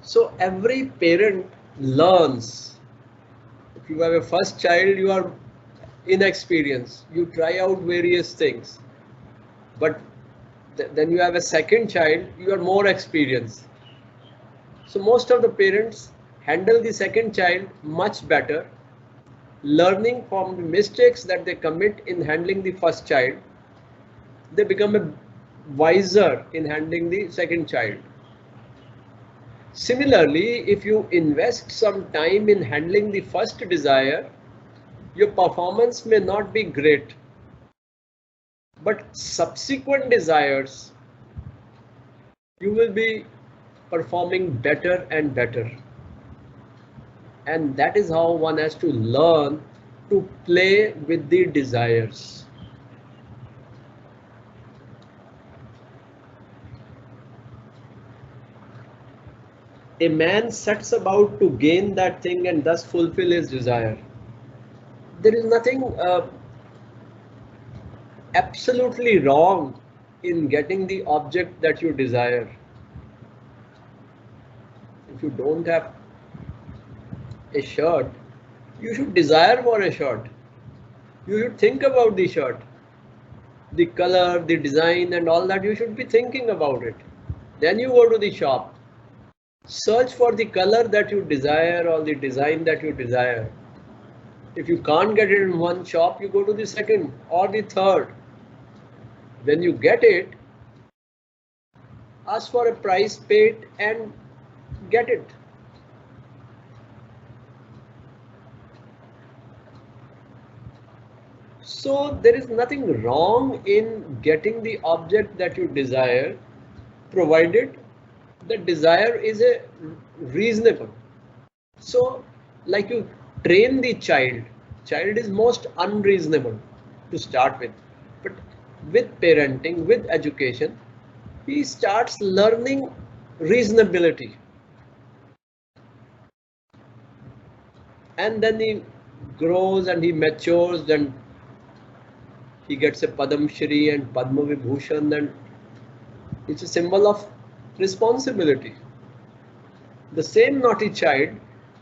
So every parent learns. If you have a first child, you are inexperienced. You try out various things. But then you have a second child, you are more experienced. So most of the parents handle the second child much better, learning from the mistakes that they commit in handling the first child. They become a wiser in handling the second child. Similarly, if you invest some time in handling the first desire, your performance may not be great, but subsequent desires, you will be performing better and better. And that is how one has to learn to play with the desires. A man sets about to gain that thing and thus fulfill his desire. There is nothing absolutely wrong in getting the object that you desire. If you don't have a shirt, you should desire for a shirt. You should think about the shirt, the color, the design, and all that. You should be thinking about it. Then you go to the shop, search for the color that you desire or the design that you desire. If you can't get it in one shop, you go to the second or the third. When you get it, ask for a price paid and get it. So there is nothing wrong in getting the object that you desire, provided the desire is a reasonable. So like you train the child is most unreasonable to start with, but with parenting, with education, he starts learning reasonability, and then he grows and he matures, and he gets a Padam Shri and Padma Vibhushan, and it's a symbol of responsibility. The same naughty child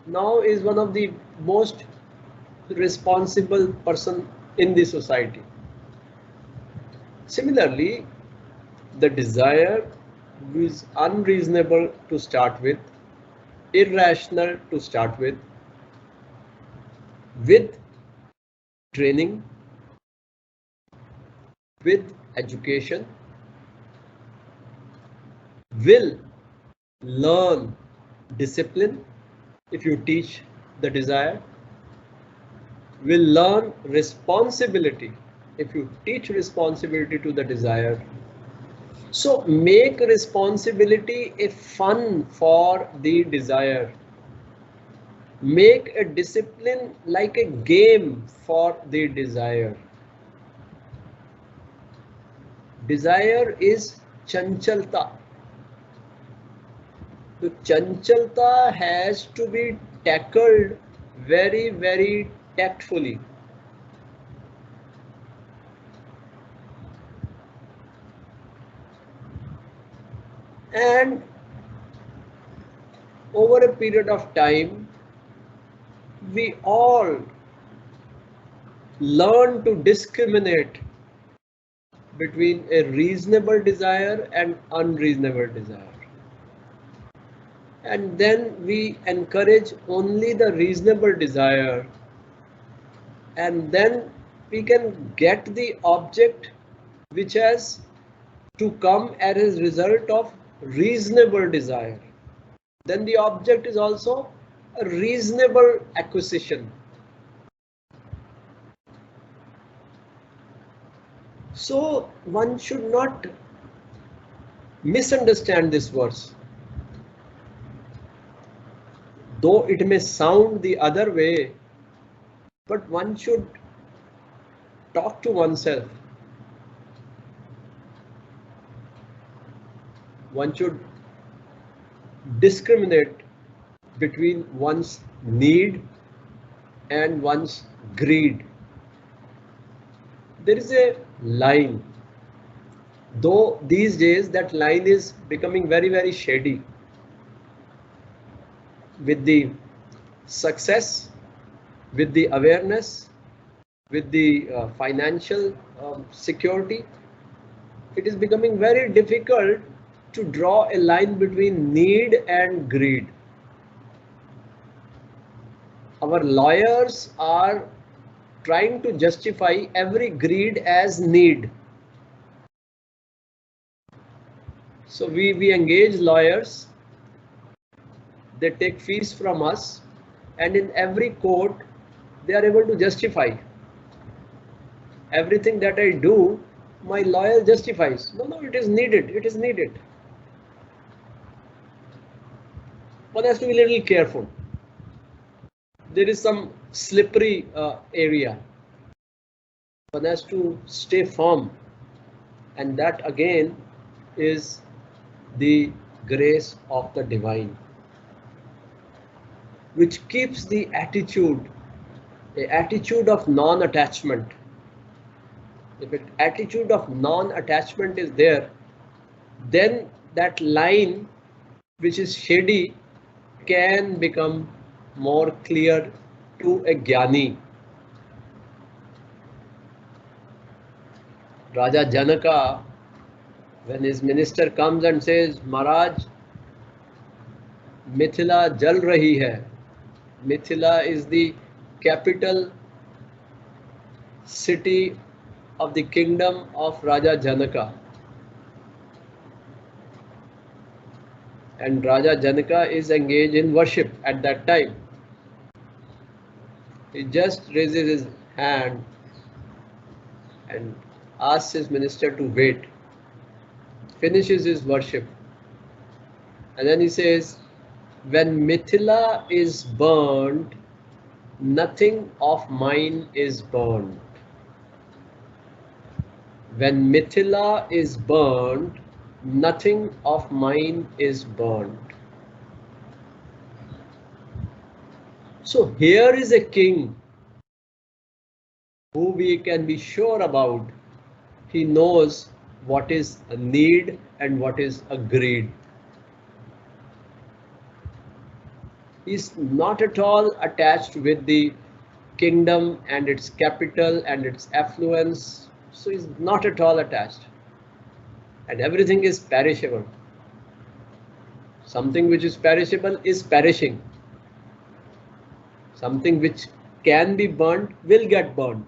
now is one of the most responsible person in the society. Similarly, the desire is unreasonable to start with, irrational to start with training, with education, will learn discipline if you teach the desire, will learn responsibility if you teach responsibility to the desire. So make responsibility a fun for the desire. Make a discipline like a game for the desire. Desire is chanchalta. The chanchalta has to be tackled very, very tactfully. And over a period of time, we all learn to discriminate between a reasonable desire and unreasonable desire. And then we encourage only the reasonable desire, and then we can get the object which has to come as a result of reasonable desire. Then the object is also a reasonable acquisition. So one should not misunderstand this verse. Though it may sound the other way, but one should talk to oneself. One should discriminate between one's need and one's greed. There is a line, though these days that line is becoming very, very shady. with the success, with the awareness, with the financial security, it is becoming very difficult to draw a line between need and greed. Our lawyers are trying to justify every greed as need. So we engage lawyers, they take fees from us, and in every court they are able to justify everything that I do. My lawyer justifies, no, it is needed, it is needed. One has to be a little careful. There is some slippery area. One has to stay firm, and that again is the grace of the divine, which keeps the attitude of non-attachment. If an attitude of non-attachment is there, then that line which is shady can become more clear to a jnani. Raja Janaka, when his minister comes and says, Maharaj, Mithila jal rahi hai. Mithila is the capital city of the kingdom of Raja Janaka. And Raja Janaka is engaged in worship at that time. He just raises his hand and asks his minister to wait, finishes his worship, and then he says, when Mithila is burned, nothing of mine is burned. When Mithila is burned, nothing of mine is burned. So here is a king who we can be sure about. He knows what is a need and what is a greed. He is not at all attached with the kingdom and its capital and its affluence. So he is not at all attached. And everything is perishable. Something which is perishable is perishing. Something which can be burnt will get burnt.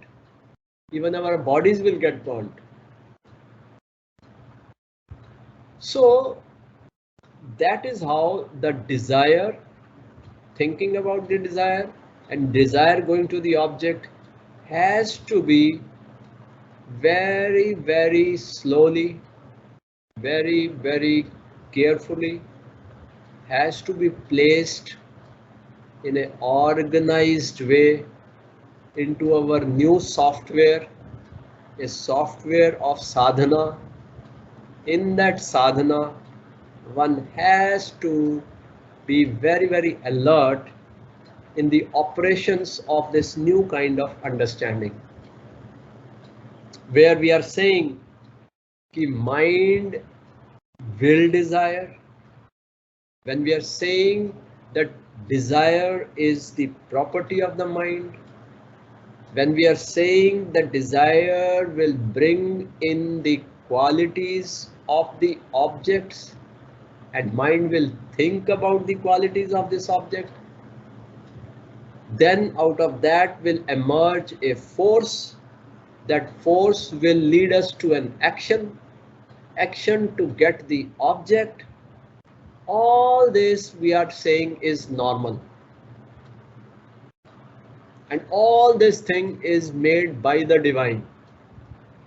Even our bodies will get burnt. So that is how the desire, thinking about the desire and desire going to the object, has to be very, very slowly, very, very carefully, has to be placed in an organized way into our new software, a software of sadhana. In that sadhana, one has to be very, very alert in the operations of this new kind of understanding, where we are saying कि mind will desire. When we are saying that desire is the property of the mind, when we are saying that desire will bring in the qualities of the objects and mind will think about the qualities of this object, then out of that will emerge a force. That force will lead us to an action to get the object. All this we are saying is normal. And all this thing is made by the divine.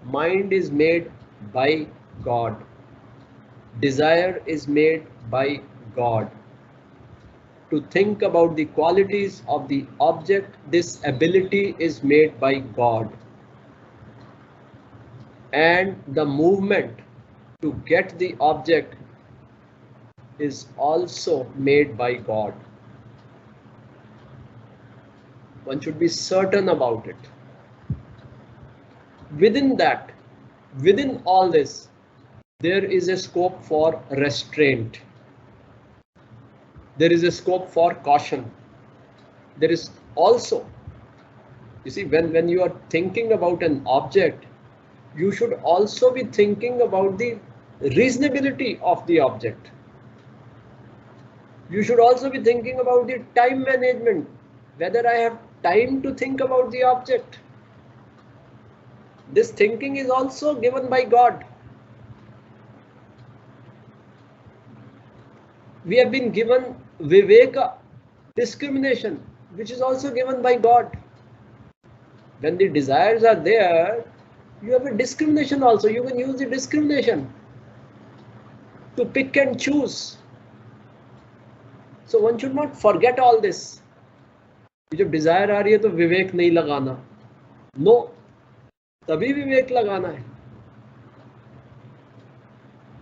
Mind is made by God. Desire is made by God. To think about the qualities of the object, this ability is made by God. And the movement to get the object is also made by God. One should be certain about it. Within that, within all this, there is a scope for restraint. there is a scope for caution. There is also, you see, when you are thinking about an object, you should also be thinking about the reasonability of the object. You should also be thinking about the time management, whether I have time to think about the object. This thinking is also given by God. We have been given Viveka, discrimination, which is also given by God. When the desires are there, you have a discrimination also. You can use the discrimination to pick and choose. So one should not forget all this. जब desire आ रही है तो विवेक नहीं लगाना. No, तभी विवेक लगाना है.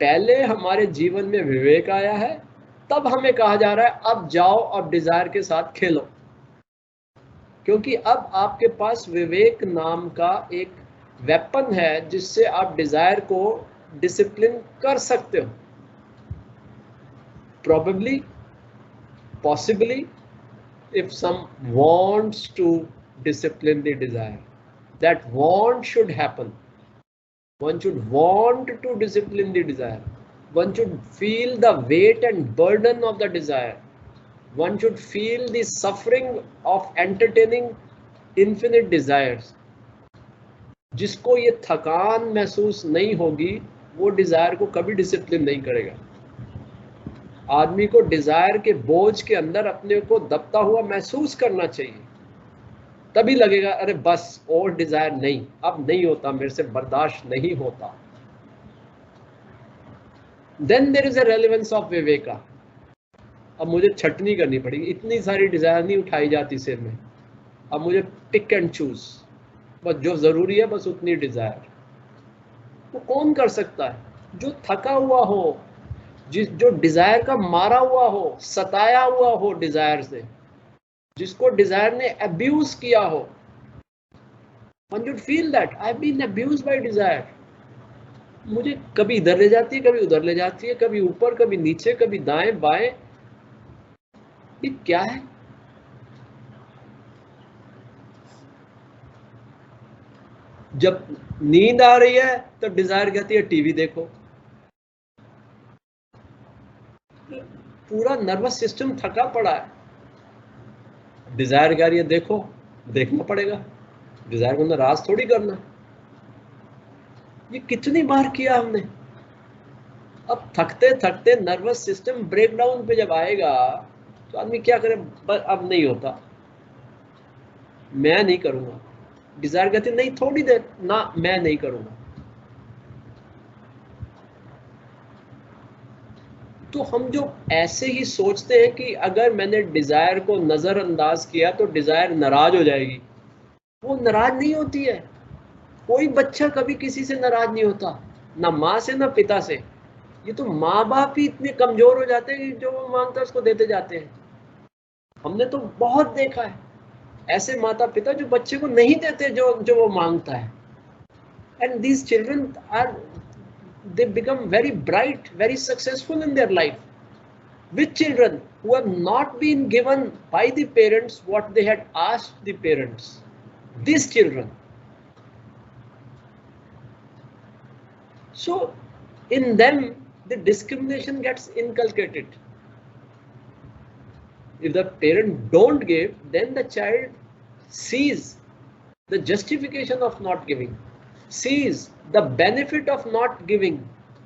पहले हमारे जीवन में विवेक आया है, तब हमें कहा जा रहा है अब जाओ और डिजायर के साथ खेलो, क्योंकि अब आपके पास विवेक नाम का एक वेपन है जिससे आप डिजायर को डिसिप्लिन कर सकते हो. Probably, possibly, if some wants to discipline the desire, that want should happen. One should want to discipline the desire. One should feel the weight and burden of the desire. One should feel the suffering of entertaining infinite desires. जिसको ये थकान महसूस नहीं होगी, वो Dzire को कभी discipline नहीं करेगा. आदमी को डिजायर के बोझ के अंदर अपने को दबता हुआ महसूस करना चाहिए, तभी लगेगा अरे बस और डिजायर नहीं, अब नहीं होता, मेरे से बर्दाश्त नहीं होता. Then there is a relevance of Viveka. अब मुझे छटनी करनी पड़ेगी, इतनी सारी डिजायर नहीं उठाई जाती सिर में. अब मुझे पिक एंड चूज, बस जो जरूरी है बस उतनी डिजायर. वो कौन कर सकता है? जो थका हुआ हो, जो डिजायर का मारा हुआ हो, सताया हुआ हो डिजायर से, जिसको डिजायर ने अब्यूज किया हो. One should feel that I have been abused by desire. मुझे कभी इधर ले जाती है, कभी उधर ले जाती है, कभी ऊपर, कभी नीचे, कभी दाएं बाएं. ये क्या है? जब नींद आ रही है तो डिजायर कहती है टीवी देखो. पूरा नर्वस सिस्टम थका पड़ा है. डिजायर कह रही है देखो, देखना पड़ेगा. डिजायर को नाराज थोड़ी करना. ये कितनी बार किया हमने. अब थकते थकते नर्वस सिस्टम ब्रेकडाउन पे जब आएगा तो आदमी क्या करे, अब नहीं होता, मैं नहीं करूंगा. डिजायर कहती नहीं थोड़ी देर ना, मैं नहीं करूंगा. तो हम जो ऐसे ही सोचते हैं कि अगर मैंने डिजायर को नजरअंदाज किया तो डिजायर नाराज हो जाएगी, वो नाराज नहीं होती है. कोई बच्चा कभी किसी से नाराज नहीं होता, ना माँ से ना पिता से. ये तो माँ बाप ही इतने कमजोर हो जाते हैं कि जो वो मांगता है उसको देते जाते हैं. हमने तो बहुत देखा है ऐसे माता पिता जो बच्चे को नहीं देते जो वो मांगता है. And these children are, they become very bright, very successful in their life. With children who have not been given by the parents what they had asked the parents. These children. So in them the discrimination gets inculcated. If the parent don't give, then the child sees the justification of not giving, sees the benefit of not giving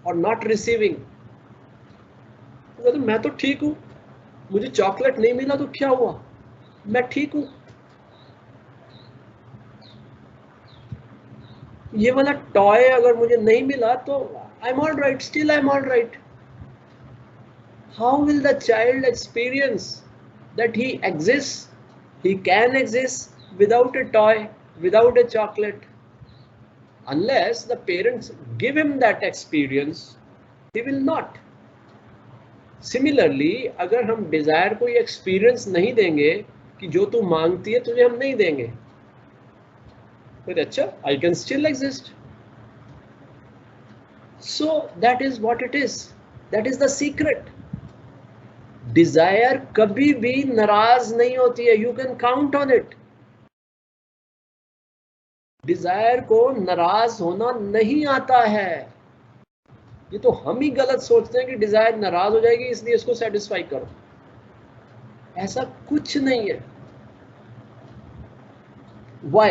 or not receiving. तो मैं तो ठीक हूँ, मुझे chocolate नहीं मिला तो क्या हुआ, मैं ठीक हूँ. ये वाला टॉय अगर मुझे नहीं मिला तो I am all right, still I am all right. How will the child experience that he exist, he can exist without a toy, without a chocolate? Unless the parents give him that experience, he will not. Similarly, अगर हम Dzire को ये experience नहीं देंगे कि जो तू मांगती है तुझे हम नहीं देंगे, फिर अच्छा I can still exist. So that is what it is. That is the secret. Desire कभी भी नाराज नहीं होती है, you can count on it. Desire को नाराज होना नहीं आता है। ये तो हम ही गलत सोचते हैं कि डिजायर नाराज हो जाएगी इसलिए इसको सेटिस्फाई करो, ऐसा कुछ नहीं है। Why?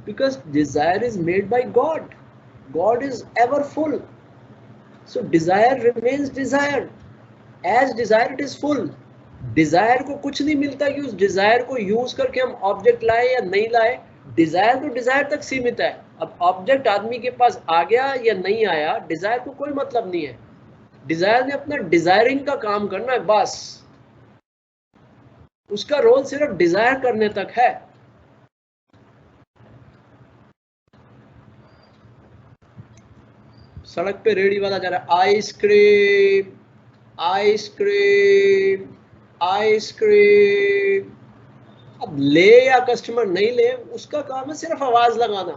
Because desire is made by God. God is ever full. So desire remains desire. As desire it is full. Desire को कुछ नहीं मिलता कि उस desire को use करके हम object लाए या नहीं लाए। Desire तो desire तक सीमित है। अब object आदमी के पास आ गया या नहीं आया, desire को कोई मतलब नहीं है। Desire ने अपना desiring का काम करना है बस। उसका रोल सिर्फ desire करने तक है। सड़क पे रेडी वाला जा रहा है, आइसक्रीम आइसक्रीम आइसक्रीम। अब ले या कस्टमर नहीं ले, उसका काम है सिर्फ आवाज लगाना।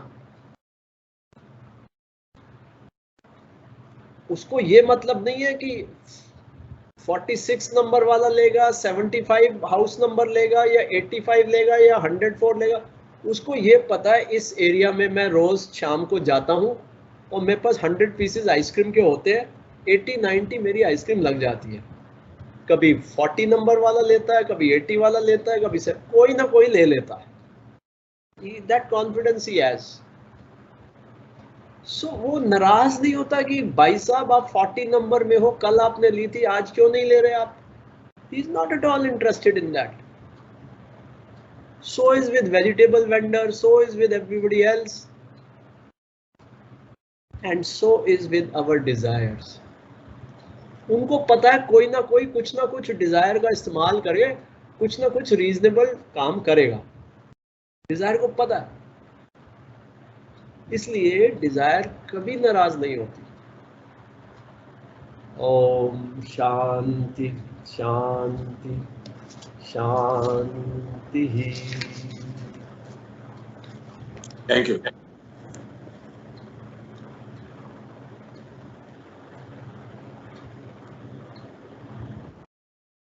उसको ये मतलब नहीं है कि 46 नंबर वाला लेगा, 75 हाउस नंबर लेगा या 85 लेगा या 104 लेगा। उसको ये पता है इस एरिया में मैं रोज शाम को जाता हूं और मेरे पास 100 पीसेस आइसक्रीम के होते हैं, 80-90 मेरी आइसक्रीम लग जाती है। कभी 40 नंबर वाला लेता है, कभी 80 वाला लेता है, कभी से कोई ना कोई ले लेता है। दैट कॉन्फिडेंस ही हैज। सो वो नाराज नहीं होता कि भाई साहब आप 40 नंबर में हो, कल आपने ली थी, आज क्यों नहीं ले रहे आप। He is not at all interested in that. So is with vegetable vendor, so is with everybody else, and so is with our desires. उनको पता है कोई ना कोई कुछ ना कुछ डिजायर का इस्तेमाल करके कुछ ना कुछ रीजनेबल काम करेगा। डिजायर को पता है, इसलिए डिजायर कभी नाराज नहीं होती। ओम शांति शांति शांति। Thank you.